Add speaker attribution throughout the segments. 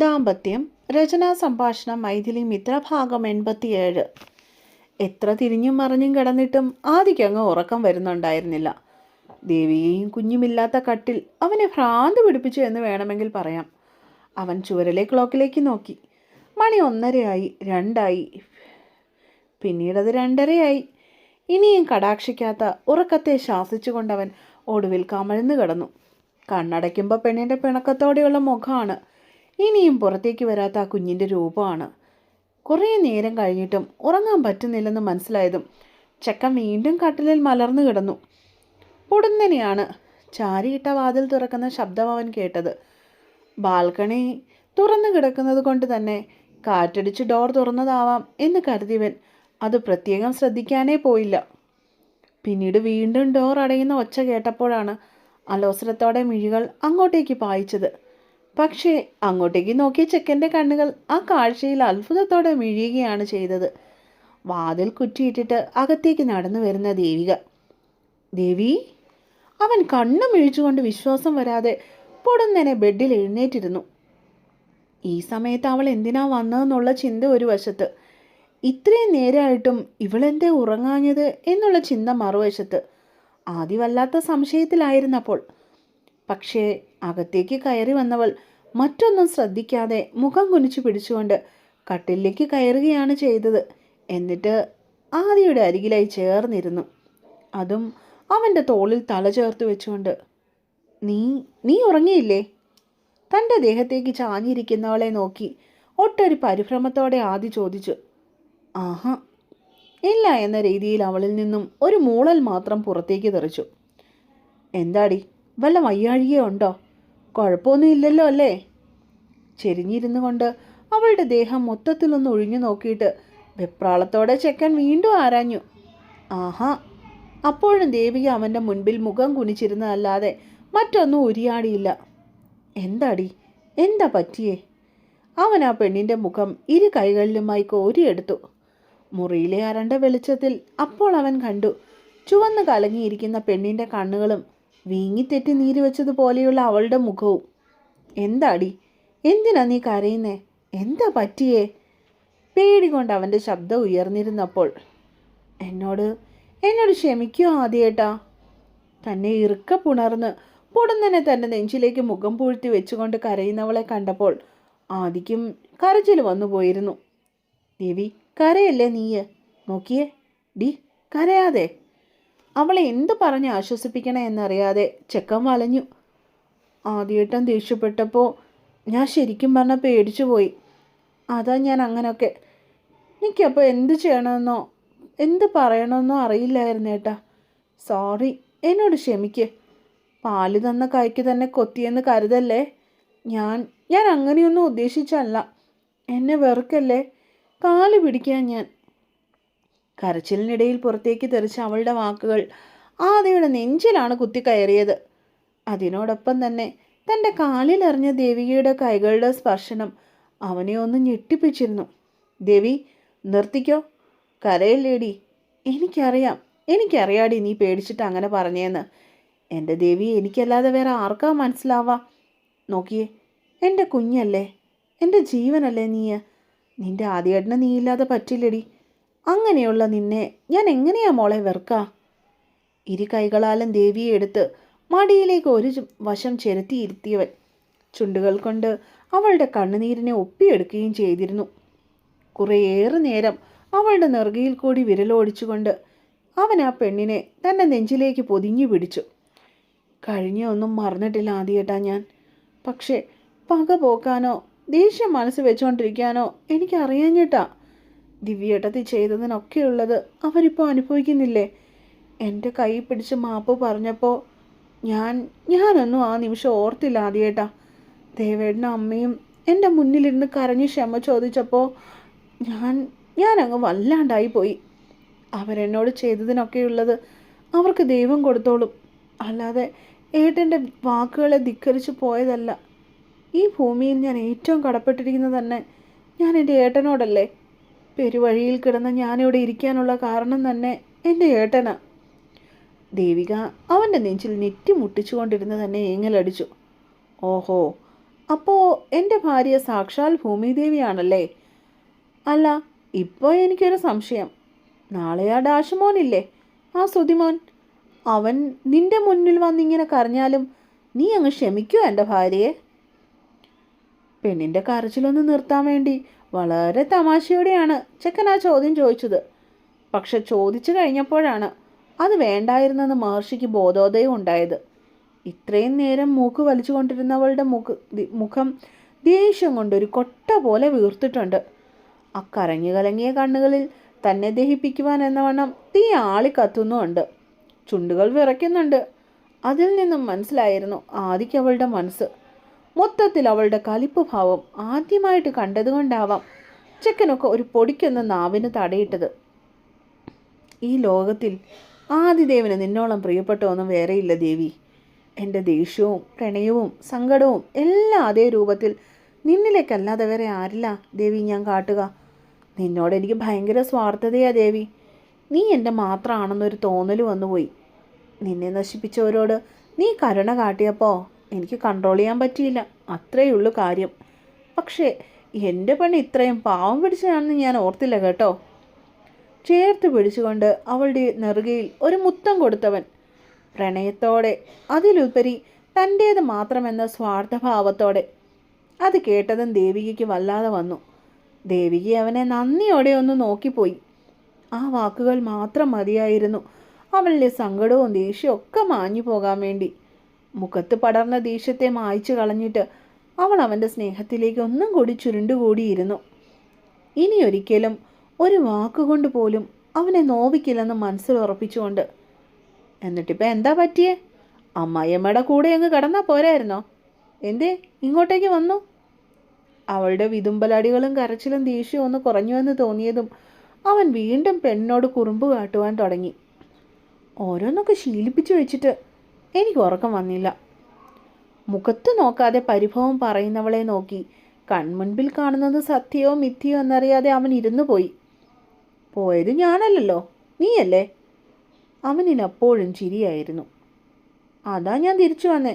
Speaker 1: ദാമ്പത്യം രചനാ സംഭാഷണം മൈഥിലി മിത്രഭാഗം 87. എത്ര തിരിഞ്ഞും മറിഞ്ഞും കിടന്നിട്ടും ആദിക്കങ്ങ് ഉറക്കം വരുന്നുണ്ടായിരുന്നില്ല. ദേവിയെയും കുഞ്ഞുമില്ലാത്ത കട്ടിൽ അവനെ ഭ്രാന്ത് പിടിപ്പിച്ചു എന്ന് വേണമെങ്കിൽ പറയാം. അവൻ ചുവരിലെ ക്ലോക്കിലേക്ക് നോക്കി. മണി 1:30 2 പിന്നീടത് 2:30. ഇനിയും കടാക്ഷിക്കാത്ത ഉറക്കത്തെ ശാസിച്ചുകൊണ്ടവൻ ഒടുവിൽ കമഴ്ന്നു കിടന്നു. കണ്ണടയ്ക്കുമ്പോൾ പെണ്ണിൻ്റെ പിണക്കത്തോടെയുള്ള മുഖമാണ്. ഇനിയും പുറത്തേക്ക് വരാത്ത ആ കുഞ്ഞിൻ്റെ രൂപമാണ്. കുറേ നേരം കഴിഞ്ഞിട്ടും ഉറങ്ങാൻ പറ്റുന്നില്ലെന്ന് മനസ്സിലായതും ചെക്കൻ വീണ്ടും കട്ടിലിൽ മലർന്നു കിടന്നു. പൊടുന്നനെയാണ് ചാരിയിട്ട വാതിൽ തുറക്കുന്ന ശബ്ദം അവൻ കേട്ടത്. ബാൽക്കണി തുറന്നു കിടക്കുന്നത് കൊണ്ട് തന്നെ കാറ്റടിച്ച് ഡോർ തുറന്നതാവാം എന്ന് കരുതിയവൻ അത് പ്രത്യേകം ശ്രദ്ധിക്കാനേ പോയില്ല. പിന്നീട് വീണ്ടും ഡോർ അടയുന്ന ഒച്ച കേട്ടപ്പോഴാണ് അലോസരത്തോടെ മിഴികൾ അങ്ങോട്ടേക്ക് പായിച്ചത്. പക്ഷേ അങ്ങോട്ടേക്ക് നോക്കിയ ചെക്കൻ്റെ കണ്ണുകൾ ആ കാഴ്ചയിൽ അത്ഭുതത്തോടെ മിഴിയുകയാണ് ചെയ്തത്. വാതിൽ കുറ്റിയിട്ടിട്ട് അകത്തേക്ക് നടന്നു വരുന്ന ദേവിക. ദേവി! അവൻ കണ്ണു മിഴിച്ചുകൊണ്ട് വിശ്വാസം വരാതെ പൊടുന്നനെ ബെഡിൽ എഴുന്നേറ്റിരുന്നു. ഈ സമയത്ത് അവൾ എന്തിനാ വന്നതെന്നുള്ള ചിന്ത ഒരു വശത്ത്, ഇത്രയും നേരമായിട്ടും ഇവളെന്തേ ഉറങ്ങാഞ്ഞത് എന്നുള്ള ചിന്ത മറുവശത്ത്. ആദ്യം വല്ലാത്ത സംശയത്തിലായിരുന്നപ്പോൾ. പക്ഷേ അകത്തേക്ക് കയറി വന്നവൾ മറ്റൊന്നും ശ്രദ്ധിക്കാതെ മുഖം കുനിച്ചു പിടിച്ചുകൊണ്ട് കട്ടിലേക്ക് കയറുകയാണ് ചെയ്തത്. എന്നിട്ട് ആദിയുടെ അരികിലായി ചേർന്നിരുന്നു. അതും അവൻ്റെ തോളിൽ തല ചേർത്ത് വെച്ചുകൊണ്ട്. നീ ഉറങ്ങിയില്ലേ? തൻ്റെ ദേഹത്തേക്ക് ചാഞ്ഞിരിക്കുന്നവളെ നോക്കി ഒട്ടൊരു പരിഭ്രമത്തോടെ ആദി ചോദിച്ചു. ആഹാ, ഇല്ല എന്ന രീതിയിൽ അവളിൽ നിന്നും ഒരു മൂളൽ മാത്രം പുറത്തേക്ക് തെറിച്ചു. എന്താടി, വല്ല വയ്യാഴികയോ ഉണ്ടോ? കുഴപ്പമൊന്നും ഇല്ലല്ലോ അല്ലേ? ചെരിഞ്ഞിരുന്നു കൊണ്ട് അവളുടെ ദേഹം മൊത്തത്തിലൊന്ന് ഒഴിഞ്ഞു നോക്കിയിട്ട് വെപ്രാളത്തോടെ ചെക്കൻ വീണ്ടും ആരാഞ്ഞു. ആഹാ! അപ്പോഴും ദേവിക അവൻ്റെ മുൻപിൽ മുഖം കുനിച്ചിരുന്നതല്ലാതെ മറ്റൊന്നും ഉരിയാടിയില്ല. എന്താടി, എന്താ പറ്റിയേ? അവൻ ആ പെണ്ണിൻ്റെ മുഖം ഇരു കൈകളിലുമായി കോരിയെടുത്തു. മുറിയിലെ അരണ്ട വെളിച്ചത്തിൽ അപ്പോൾ അവൻ കണ്ടു ചുവന്ന് കലങ്ങിയിരിക്കുന്ന പെണ്ണിൻ്റെ കണ്ണുകളും വീങ്ങിത്തെറ്റി നീര് വെച്ചതുപോലെയുള്ള അവളുടെ മുഖവും. എന്താടി, എന്തിനാ നീ കരയുന്നേ? എന്താ പറ്റിയേ? പേടി കൊണ്ട് അവൻ്റെ ശബ്ദം ഉയർന്നിരുന്നപ്പോൾ. എന്നോട് ക്ഷമിക്കോ ആദ്യേട്ടാ? തന്നെ ഇറുക്ക പുണർന്ന് പൊടുന്നനെ തൻ്റെ നെഞ്ചിലേക്ക് മുഖം പൂഴ്ത്തി വെച്ചുകൊണ്ട് കരയുന്നവളെ കണ്ടപ്പോൾ ആദിക്കും കരച്ചിൽ വന്നു പോയിരുന്നു. ദേവി, കരയല്ലേ നീയ്? നോക്കിയേ ഡി, കരയാതെ. അവളെ എന്തു പറഞ്ഞ് ആശ്വസിപ്പിക്കണേ എന്നറിയാതെ ചെക്കൻ വലഞ്ഞു. ആദ്യേട്ടൻ ദേഷ്യപ്പെട്ടപ്പോൾ ഞാൻ ശരിക്കും പറഞ്ഞാൽ പേടിച്ചു പോയി. അതാ ഞാൻ അങ്ങനെയൊക്കെ. എനിക്കപ്പോൾ എന്ത് ചെയ്യണമെന്നോ എന്ത് പറയണമെന്നോ അറിയില്ലായിരുന്നേട്ടാ. സോറി, എന്നോട് ക്ഷമിക്ക്. പാല് തന്ന കൈക്ക് തന്നെ കൊത്തിയെന്ന് കരുതല്ലേ. ഞാൻ അങ്ങനെയൊന്നും ഉദ്ദേശിച്ചല്ല. എന്നെ വെറുക്കല്ലേ. കാല് പിടിക്കാൻ ഞാൻ. കരച്ചിലിനിടയിൽ പുറത്തേക്ക് തെറിച്ച അവളുടെ വാക്കുകൾ ആദിയുടെ നെഞ്ചിലാണ് കുത്തിക്കയറിയത്. അതിനോടൊപ്പം തന്നെ തൻ്റെ കാലിലെറിഞ്ഞ ദേവികയുടെ കൈകളുടെ സ്പർശനം അവനെ ഒന്ന് ഞെട്ടിപ്പിച്ചിരുന്നു. ദേവി, നിർത്തിക്കോ, കരയില്ലേടി. എനിക്കറിയാടി നീ പേടിച്ചിട്ട് അങ്ങനെ പറഞ്ഞേന്ന്. എൻ്റെ ദേവി, എനിക്കല്ലാതെ വേറെ ആർക്കാ മനസ്സിലാവാ? നോക്കിയേ, എൻ്റെ കുഞ്ഞല്ലേ, എൻ്റെ ജീവനല്ലേ നീ. നിൻ്റെ ആദ്യേട്ടനെ നീ ഇല്ലാതെ പറ്റില്ലടി. അങ്ങനെയുള്ള നിന്നെ ഞാൻ എങ്ങനെയാ മോളെ വെറുക്കാ? ഇരു കൈകളാലും ദേവിയെ എടുത്ത് മടിയിലേക്ക് ഒരു വശം ചെരുത്തിയിരുത്തിയവൻ ചുണ്ടുകൾ കൊണ്ട് അവളുടെ കണ്ണുനീരിനെ ഒപ്പിയെടുക്കുകയും ചെയ്തിരുന്നു. കുറേയേറെ നേരം അവളുടെ നെറുകയിൽ കൂടി വിരലോടിച്ചുകൊണ്ട് അവൻ ആ പെണ്ണിനെ തൻ്റെ നെഞ്ചിലേക്ക് പൊതിഞ്ഞു പിടിച്ചു. കഴിഞ്ഞൊന്നും മറന്നിട്ടില്ല ആദ്യേട്ടാ ഞാൻ. പക്ഷേ പക പോക്കാനോ ദേഷ്യം മനസ്സ് വെച്ചുകൊണ്ടിരിക്കാനോ എനിക്കറിയാഞ്ഞിട്ടാ. ദിവ്യേട്ടത്തി ചെയ്തതിനൊക്കെയുള്ളത് അവരിപ്പോൾ അനുഭവിക്കുന്നില്ലേ? എൻ്റെ കൈ പിടിച്ച് മാപ്പ് പറഞ്ഞപ്പോൾ ഞാനൊന്നും ആ നിമിഷം ഓർത്തില്ല ആദ്യേട്ടാ. ദേവേട്ടനും അമ്മയും എൻ്റെ മുന്നിലിരുന്ന് കരഞ്ഞ് ക്ഷമ ചോദിച്ചപ്പോൾ ഞാൻ അങ്ങ് വല്ലാണ്ടായിപ്പോയി. അവരെന്നോട് ചെയ്തതിനൊക്കെയുള്ളത് അവർക്ക് ദൈവം കൊടുത്തോളും. അല്ലാതെ ഏട്ടൻ്റെ വാക്കുകളെ ധിക്കരിച്ച് പോയതല്ല. ഈ ഭൂമിയിൽ ഞാൻ ഏറ്റവും കടപ്പെട്ടിരിക്കുന്നത് തന്നെ ഞാൻ എൻ്റെ ഏട്ടനോടല്ലേ. പെരുവഴിയിൽ കിടന്ന് ഞാനിവിടെ ഇരിക്കാനുള്ള കാരണം തന്നെ എൻ്റെ ഏട്ടനാ. ദേവിക അവൻ്റെ നെഞ്ചിൽ നെറ്റി മുട്ടിച്ചുകൊണ്ടിരുന്ന് തന്നെ ഏങ്ങലടിച്ചു. ഓഹോ, അപ്പോൾ എൻ്റെ ഭാര്യ സാക്ഷാൽ ഭൂമിദേവിയാണല്ലേ? അല്ല, ഇപ്പോൾ എനിക്കൊരു സംശയം. നാളെ ആ ഡാഷുമോനില്ലേ, ആ സുതിമോൻ, അവൻ നിന്റെ മുന്നിൽ വന്നിങ്ങനെ കരഞ്ഞാലും നീ അങ്ങ് ക്ഷമിക്കുമോ എൻ്റെ ഭാര്യയെ? പെണ്ണിൻ്റെ കരച്ചിലൊന്ന് നിർത്താൻ വേണ്ടി വളരെ തമാശയോടെയാണ് ചെക്കൻ ആ ചോദ്യം ചോദിച്ചത്. പക്ഷെ ചോദിച്ചു കഴിഞ്ഞപ്പോഴാണ് അത് വേണ്ടായിരുന്നെന്ന് മഹർഷിക്ക് ബോധോദയം ഉണ്ടായത്. ഇത്രയും നേരം മൂക്ക് വലിച്ചുകൊണ്ടിരുന്നവളുടെ മുഖം ദേഷ്യം കൊണ്ടൊരു കൊട്ട പോലെ വീർത്തിട്ടുണ്ട്. ആ കരഞ്ഞു കലങ്ങിയ കണ്ണുകളിൽ തന്നെ ദഹിപ്പിക്കുവാൻ എന്നവണ്ണം തീ ആളിക്കത്തുന്നുമുണ്ട്. ചുണ്ടുകൾ വിറയ്ക്കുന്നുണ്ട്. അതിൽ നിന്നും മനസ്സിലായിരുന്നു ആദിക്ക് അവളുടെ മനസ്സ്. മൊത്തത്തിൽ അവളുടെ കലിപ്പ് ഭാവം ആദ്യമായിട്ട് കണ്ടതുകൊണ്ടാവാം ചെക്കനൊക്കെ ഒരു പൊടിക്കൊന്ന് നാവിന് തടയിട്ടത്. ഈ ലോകത്തിൽ ആദിദേവന് നിന്നോളം പ്രിയപ്പെട്ടൊന്നും വേറെയില്ല ദേവി. എൻ്റെ ദേഷ്യവും പ്രണയവും സങ്കടവും എല്ലാം അതേ രൂപത്തിൽ നിന്നിലേക്കല്ലാതെ വേറെ ആരില്ല ദേവി ഞാൻ കാട്ടുക. നിന്നോട് എനിക്ക് ഭയങ്കര സ്വാർത്ഥതയാ ദേവി. നീ എൻ്റെ മാത്രമാണെന്നൊരു തോന്നൽ വന്നുപോയി. നിന്നെ നശിപ്പിച്ചവരോട് നീ കരുണ കാട്ടിയപ്പോൾ എനിക്ക് കൺട്രോൾ ചെയ്യാൻ പറ്റിയില്ല, അത്രയുള്ളൂ കാര്യം. പക്ഷേ എൻ്റെ പെണ്ണ് ഇത്രയും പാവം പിടിച്ചതാണെന്ന് ഞാൻ ഓർത്തില്ല കേട്ടോ. ചേർത്ത് പിടിച്ചുകൊണ്ട് അവളുടെ നെറുകയിൽ ഒരു മുത്തം കൊടുത്തവൻ പ്രണയത്തോടെ, അതിലുപരി തൻ്റേത് മാത്രമെന്ന സ്വാർത്ഥഭാവത്തോടെ. അത് കേട്ടതും ദേവികയ്ക്ക് വല്ലാതെ വന്നു. ദേവിക അവനെ നന്ദിയോടെ ഒന്ന് നോക്കിപ്പോയി. ആ വാക്കുകൾ മാത്രം മതിയായിരുന്നു അവളുടെ സങ്കടവും ദേഷ്യവും ഒക്കെ മാഞ്ഞു പോകാൻ വേണ്ടി. മുഖത്ത് പടർന്ന ദേഷ്യത്തെ മായ്ച്ചു കളഞ്ഞിട്ട് അവൾ അവൻ്റെ സ്നേഹത്തിലേക്ക് ഒന്നും കൂടി ചുരുണ്ടുകൂടിയിരുന്നു. ഇനി ഒരിക്കലും ഒരു വാക്കുകൊണ്ട് പോലും അവനെ നോവിക്കില്ലെന്ന് മനസ്സിൽ ഉറപ്പിച്ചുകൊണ്ട്. എന്നിട്ടിപ്പോൾ എന്താ പറ്റിയേ? അമ്മായിയമ്മയുടെ കൂടെ അങ്ങ് കിടന്നാൽ പോരായിരുന്നോ? എന്തേ ഇങ്ങോട്ടേക്ക് വന്നു? അവളുടെ വിതുമ്പലടികളും കരച്ചിലും ദേഷ്യവും ഒന്ന് കുറഞ്ഞുവെന്ന് തോന്നിയതും അവൻ വീണ്ടും പെണ്ണിനോട് കുറുമ്പ് കാട്ടുവാൻ തുടങ്ങി. ഓരോന്നൊക്കെ ശീലിപ്പിച്ചു വെച്ചിട്ട് എനിക്ക് ഉറക്കം വന്നില്ല. മുഖത്ത് നോക്കാതെ പരിഭവം പറയുന്നവളെ നോക്കി കൺമുൻപിൽ കാണുന്നത് സത്യമോ മിഥ്യയോ എന്നറിയാതെ അവൻ ഇരുന്നു പോയി. പോയത് ഞാനല്ലല്ലോ, നീയല്ലേ? അവനിനപ്പോഴും ചിരിയായിരുന്നു. അതാ ഞാൻ തിരിച്ചു വന്നേ.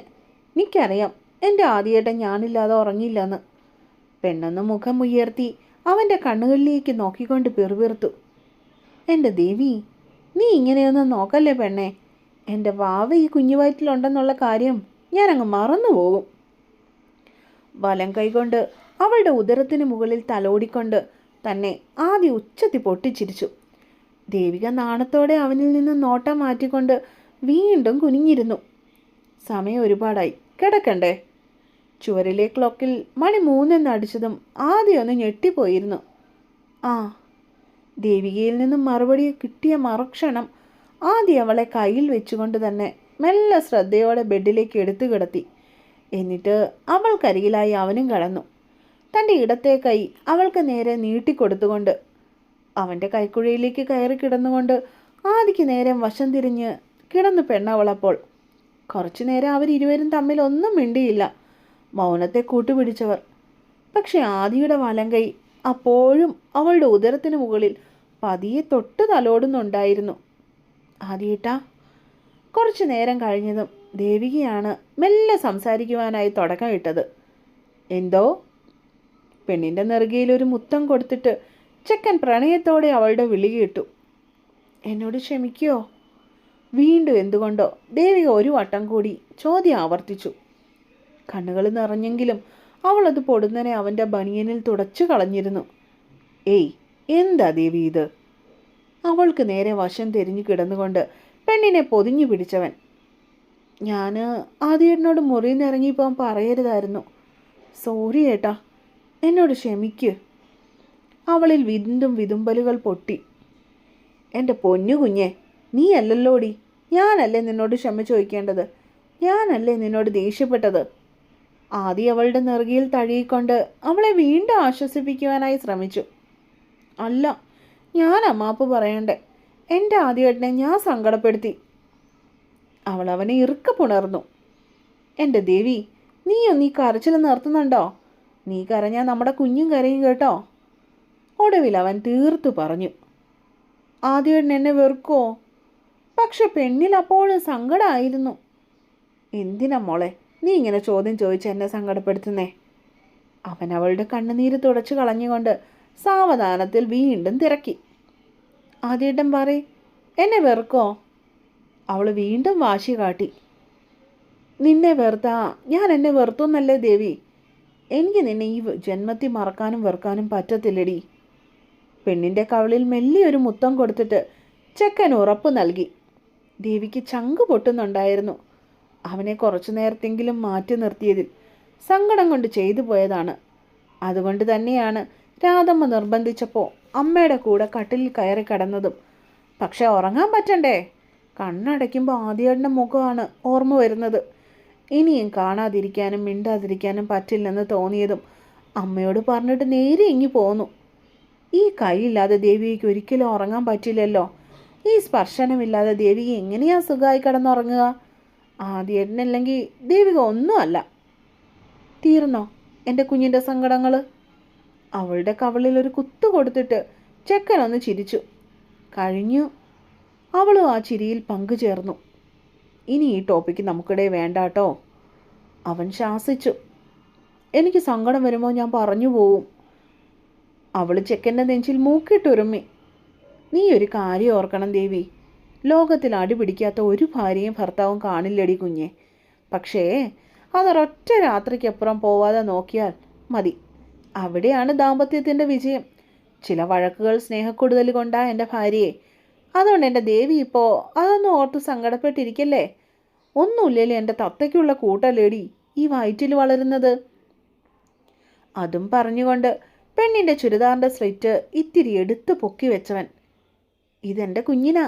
Speaker 1: എനിക്കറിയാം എൻ്റെ ആദ്യേട്ടൻ ഞാനില്ലാതെ ഉറങ്ങില്ലെന്ന്. പെണ്ണെന്ന് മുഖം ഉയർത്തി അവൻ്റെ കണ്ണുകളിലേക്ക് നോക്കിക്കൊണ്ട് പിറുപിറുത്തു. എൻ്റെ ദേവി, നീ ഇങ്ങനെയൊന്നും നോക്കല്ലേ പെണ്ണേ. എൻ്റെ വാവ ഈ കുഞ്ഞുവയറ്റിലുണ്ടെന്നുള്ള കാര്യം ഞാനങ്ങ് മറന്നുപോകും. വലം കൈകൊണ്ട് അവളുടെ ഉദരത്തിന് മുകളിൽ തലോടിക്കൊണ്ട് തന്നെ ആദ്യം ഉച്ചത്തി പൊട്ടിച്ചിരിച്ചു. ദേവിക നാണത്തോടെ അവനിൽ നിന്ന് നോട്ടം മാറ്റിക്കൊണ്ട് വീണ്ടും കുനിഞ്ഞിരുന്നു. സമയം ഒരുപാടായി, കിടക്കണ്ടേ? ചുവരിലെ ക്ലോക്കിൽ മണി 3 അടിച്ചതും ആദ്യം ഒന്ന് ഞെട്ടിപ്പോയിരുന്നു. ആ. ദേവികയിൽ നിന്നും മറുപടി കിട്ടിയ മറുക്ഷണം ആദ്യം അവളെ കയ്യിൽ വെച്ചുകൊണ്ട് തന്നെ മെല്ലെ ശ്രദ്ധയോടെ ബെഡിലേക്ക് എടുത്തു കിടത്തി. എന്നിട്ട് അവൾക്കരികിലായി അവനും കടന്നു. തൻ്റെ ഇടത്തെ കൈ അവൾക്ക് നേരെ നീട്ടിക്കൊടുത്തുകൊണ്ട് അവൻ്റെ കൈക്കുഴയിലേക്ക് കയറി കിടന്നുകൊണ്ട് ആദിക്ക് നേരെ വശം തിരിഞ്ഞ് കിടന്നു പെണ്ണവളപ്പോൾ. കുറച്ചു നേരം അവരിരുവരും തമ്മിൽ ഒന്നും മിണ്ടിയില്ല, മൗനത്തെ കൂട്ടുപിടിച്ചവർ. പക്ഷെ ആദിയുടെ വലം കൈ അപ്പോഴും അവളുടെ ഉദരത്തിന് മുകളിൽ പതിയെ തൊട്ട് തലോടുന്നുണ്ടായിരുന്നു. ആദിയേട്ടാ. കുറച്ചു നേരം കഴിഞ്ഞതും ദേവികയാണ് മെല്ലെ സംസാരിക്കുവാനായി തുടക്കമിട്ടത്. എന്തോ? പെണ്ണിൻ്റെ നെറുകയിൽ ഒരു മുത്തം കൊടുത്തിട്ട് ചെക്കൻ പ്രണയത്തോടെ അവളുടെ വിളി കേട്ടു. എന്നോട് ക്ഷമിക്കുമോ? വീണ്ടും എന്തുകൊണ്ടോ ദേവിക ഒരു വട്ടം കൂടി ചോദ്യം ആവർത്തിച്ചു. കണ്ണുകൾ നിറഞ്ഞെങ്കിലും അവളത് പൊടുന്നനെ അവൻ്റെ ബനിയനിൽ തുടച്ചു കളഞ്ഞിരുന്നു. ഏയ്, എന്താ ദേവി ഇത്? അവൾക്ക് നേരെ വശം തിരിഞ്ഞു കിടന്നുകൊണ്ട് പെണ്ണിനെ പൊതിഞ്ഞു പിടിച്ചവൻ. ഞാൻ ആദ്യേട്ടനോട് മുറിയിൽ നിന്ന് ഇറങ്ങിയപ്പോൾ പറയരുതായിരുന്നു. സോറി ഏട്ടാ, എന്നോട് ക്ഷമിക്ക്. അവളിൽ വീണ്ടും വിതുമ്പലുകൾ പൊട്ടി. എൻ്റെ പൊന്നു കുഞ്ഞെ, നീ അല്ലല്ലോടി, ഞാനല്ലേ നിന്നോട് ക്ഷമ ചോദിക്കേണ്ടത്? ഞാനല്ലേ നിന്നോട് ദേഷ്യപ്പെട്ടത്? ആദ്യം അവളുടെ നെറുകയിൽ തഴുകിക്കൊണ്ട് അവളെ വീണ്ടും ആശ്വസിപ്പിക്കുവാനായി ശ്രമിച്ചു. അല്ല, ഞാൻ അമ്മാപ്പ് പറയണ്ടേ. എൻ്റെ ആദ്യേട്ടനെ ഞാൻ സങ്കടപ്പെടുത്തി. അവൾ അവനെ ഇറുക്ക പുണർന്നു. എൻ്റെ ദേവി, നീ കരച്ചിൽ നിർത്തുന്നുണ്ടോ? നീ കരഞ്ഞാൽ നമ്മുടെ കുഞ്ഞും കരയും കേട്ടോ. ഒടുവിൽ അവൻ തീർത്തു പറഞ്ഞു. ആദ്യേട്ടൻ എന്നെ വെറുക്കോ? പക്ഷെ പെണ്ണിൽ അപ്പോഴും സങ്കടമായിരുന്നു. എന്തിനാ മോളെ നീ ഇങ്ങനെ ചോദ്യം ചോദിച്ച് എന്നെ സങ്കടപ്പെടുത്തുന്നേ? അവൻ അവളുടെ കണ്ണുനീര് തുടച്ചു കളഞ്ഞുകൊണ്ട് സാവധാനത്തിൽ വീണ്ടും തിരക്കി. ആദ്യേട്ടൻ പറയ്, എന്നെ വെറുക്കോ? അവൾ വീണ്ടും വാശി കാട്ടി. നിന്നെ വെറുത്താ ഞാൻ എന്നെ വെറുത്തുന്നല്ലേ ദേവി. എനിക്ക് നിന്നെ ഈ ജന്മത്തിൽ മറക്കാനും വെറുക്കാനും പറ്റത്തില്ലടി. പെണ്ണിൻ്റെ കവിളിൽ മെല്ലിയൊരു മുത്തം കൊടുത്തിട്ട് ചെക്കൻ ഉറപ്പ് നൽകി. ദേവിക്ക് ചങ്ക് പൊട്ടുന്നുണ്ടായിരുന്നു. അവനെ കുറച്ചു നേരത്തെങ്കിലും മാറ്റി നിർത്തിയതിൽ സങ്കടം കൊണ്ട് ചെയ്തു പോയതാണ്. അതുകൊണ്ട് തന്നെയാണ് രാധമ്മ നിർബന്ധിച്ചപ്പോൾ അമ്മയുടെ കൂടെ കട്ടിലിൽ കയറി കിടന്നതും. പക്ഷെ ഉറങ്ങാൻ പറ്റണ്ടേ? കണ്ണടയ്ക്കുമ്പോൾ ആദ്യേട്ടൻ്റെ മുഖമാണ് ഓർമ്മ വരുന്നത്. ഇനിയും കാണാതിരിക്കാനും മിണ്ടാതിരിക്കാനും പറ്റില്ലെന്ന് തോന്നിയതും അമ്മയോട് പറഞ്ഞിട്ട് നേരെ ഇങ്ങി പോന്നു. ഈ കൈയില്ലാതെ ദേവിക്ക് ഒരിക്കലും ഉറങ്ങാൻ പറ്റില്ലല്ലോ. ഈ സ്പർശനമില്ലാതെ ദേവിക എങ്ങനെയാ സുഖമായി കിടന്നുറങ്ങുക? ആദ്യേട്ടനല്ലെങ്കിൽ ദേവിക ഒന്നുമല്ല. തീർന്നോ എൻ്റെ കുഞ്ഞിൻ്റെ സങ്കടങ്ങൾ? അവളുടെ കവളിൽ ഒരു കുത്തു കൊടുത്തിട്ട് ചെക്കനൊന്ന് ചിരിച്ചു. കഴിഞ്ഞു. അവളും ആ ചിരിയിൽ പങ്കുചേർന്നു. ഇനി ഈ ടോപ്പിക്ക് നമുക്കിടെ വേണ്ടാട്ടോ, അവൻ ശാസിച്ചു. എനിക്ക് സങ്കടം വരുമ്പോൾ ഞാൻ പറഞ്ഞു പോവും. അവൾ ചെക്കൻ്റെ നെഞ്ചിൽ മൂക്കിട്ടുരുമ്മി. നീ ഒരു കാര്യം ഓർക്കണം ദേവി, ലോകത്തിൽ അടിപിടിക്കാത്ത ഒരു ഭാര്യയും ഭർത്താവും കാണില്ലടി കുഞ്ഞെ. പക്ഷേ അതൊരൊറ്റ രാത്രിക്കപ്പുറം പോവാതെ നോക്കിയാൽ മതി. അവിടെയാണ് ദാമ്പത്യത്തിൻ്റെ വിജയം. ചില വഴക്കുകൾ സ്നേഹക്കൂടുതൽ കൊണ്ടാ എൻ്റെ ഭാര്യയെ. അതുകൊണ്ട് എൻ്റെ ദേവി ഇപ്പോൾ അതൊന്നും ഓർത്ത് സങ്കടപ്പെട്ടിരിക്കല്ലേ. ഒന്നുമില്ലല്ലോ എൻ്റെ തത്തയ്ക്കുള്ള കൂട്ടല്ലേടി ഈ വയറ്റിൽ വളരുന്നത്. അതും പറഞ്ഞുകൊണ്ട് പെണ്ണിൻ്റെ ചുരിദാറിൻ്റെ സ്ലിറ്റ് ഇത്തിരി എടുത്ത് പൊക്കി വെച്ചവൻ, ഇതെൻ്റെ കുഞ്ഞിനാ.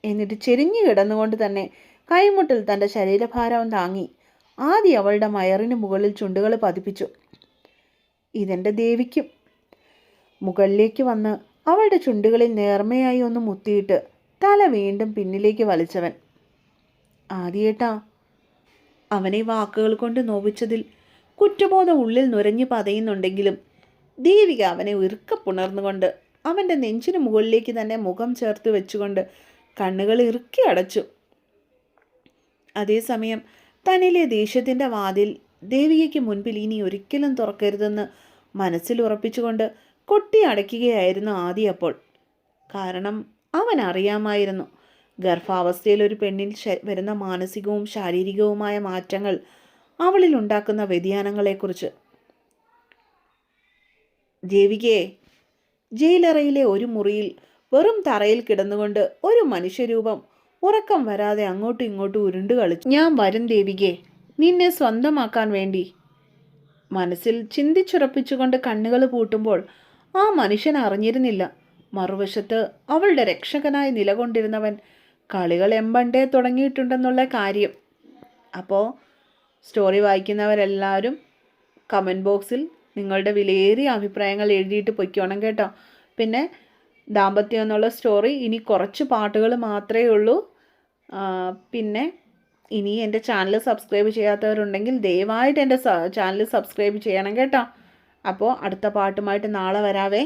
Speaker 1: എന്നിട്ട് ചെരിഞ്ഞു കിടന്നുകൊണ്ട് തന്നെ കൈമുട്ടിൽ തൻ്റെ ശരീരഭാരം താങ്ങി ആദ്യം അവളുടെ മയറിന് മുകളിൽ ചുണ്ടുകൾ പതിപ്പിച്ചു. ഇതെൻ്റെ ദേവിക്കും. മുകളിലേക്ക് വന്ന് അവളുടെ ചുണ്ടുകളിൽ നേർമയായി ഒന്ന് മുത്തിയിട്ട് തല വീണ്ടും പിന്നിലേക്ക് വലിച്ചവൻ. ആദ്യേട്ടാ. അവനെ വാക്കുകൾ കൊണ്ട് നോവിച്ചതിൽ കുറ്റബോധം ഉള്ളിൽ നുരഞ്ഞു പതയുന്നുണ്ടെങ്കിലും ദേവിക അവനെ ഇറുക്കപ്പുണർന്നുകൊണ്ട് അവൻ്റെ നെഞ്ചിന് മുകളിലേക്ക് തന്നെ മുഖം ചേർത്ത് വെച്ചുകൊണ്ട് കണ്ണുകൾ ഇറുക്കി അടച്ചു. അതേസമയം തന്നിലെ ദേഷ്യത്തിൻ്റെ വാതിൽ ദേവികയ്ക്ക് മുൻപിൽ ഇനി ഒരിക്കലും തുറക്കരുതെന്ന് മനസ്സിൽ ഉറപ്പിച്ചുകൊണ്ട് കൊട്ടി അടയ്ക്കുകയായിരുന്നു ആദ്യ അപ്പോൾ. കാരണം അവൻ അറിയാമായിരുന്നു ഗർഭാവസ്ഥയിൽ ഒരു പെണ്ണിൽ വരുന്ന മാനസികവും ശാരീരികവുമായ മാറ്റങ്ങൾ അവളിൽ ഉണ്ടാക്കുന്ന വ്യതിയാനങ്ങളെക്കുറിച്ച്. ദേവികയെ ജയിലറയിലെ ഒരു മുറിയിൽ വെറും തറയിൽ കിടന്നുകൊണ്ട് ഒരു മനുഷ്യരൂപം ഉറക്കം വരാതെ അങ്ങോട്ടും ഇങ്ങോട്ടും ഉരുണ്ടു കളിച്ചു. ഞാൻ വരും ദേവികയെ, നിന്നെ സ്വന്തമാക്കാൻ വേണ്ടി. മനസ്സിൽ ചിന്തിച്ചുറപ്പിച്ചുകൊണ്ട് കണ്ണുകൾ പൂട്ടുമ്പോൾ ആ മനുഷ്യൻ അറിഞ്ഞിരുന്നില്ല മറുവശത്ത് അവളുടെ രക്ഷകനായി നിലകൊണ്ടിരുന്നവൻ കളികൾ എമ്പണ്ടേ തുടങ്ങിയിട്ടുണ്ടെന്നുള്ള കാര്യം. അപ്പോൾ സ്റ്റോറി വായിക്കുന്നവരെല്ലാവരും കമൻറ്റ് ബോക്സിൽ നിങ്ങളുടെ വിലയേറിയ അഭിപ്രായങ്ങൾ എഴുതിയിട്ട് പൊയ്ക്കോണം കേട്ടോ. പിന്നെ ദാമ്പത്യം എന്നുള്ള സ്റ്റോറി ഇനി കുറച്ച് പാട്ടുകൾ മാത്രമേ ഉള്ളൂ. പിന്നെ ഇനി എൻ്റെ ചാനൽ സബ്സ്ക്രൈബ് ചെയ്യാത്തവരുണ്ടെങ്കിൽ ദയവായിട്ട് എൻ്റെ ചാനൽ സബ്സ്ക്രൈബ് ചെയ്യണം കേട്ടോ. അപ്പോൾ അടുത്ത പാട്ടുമായിട്ട് നാളെ വരാവേ.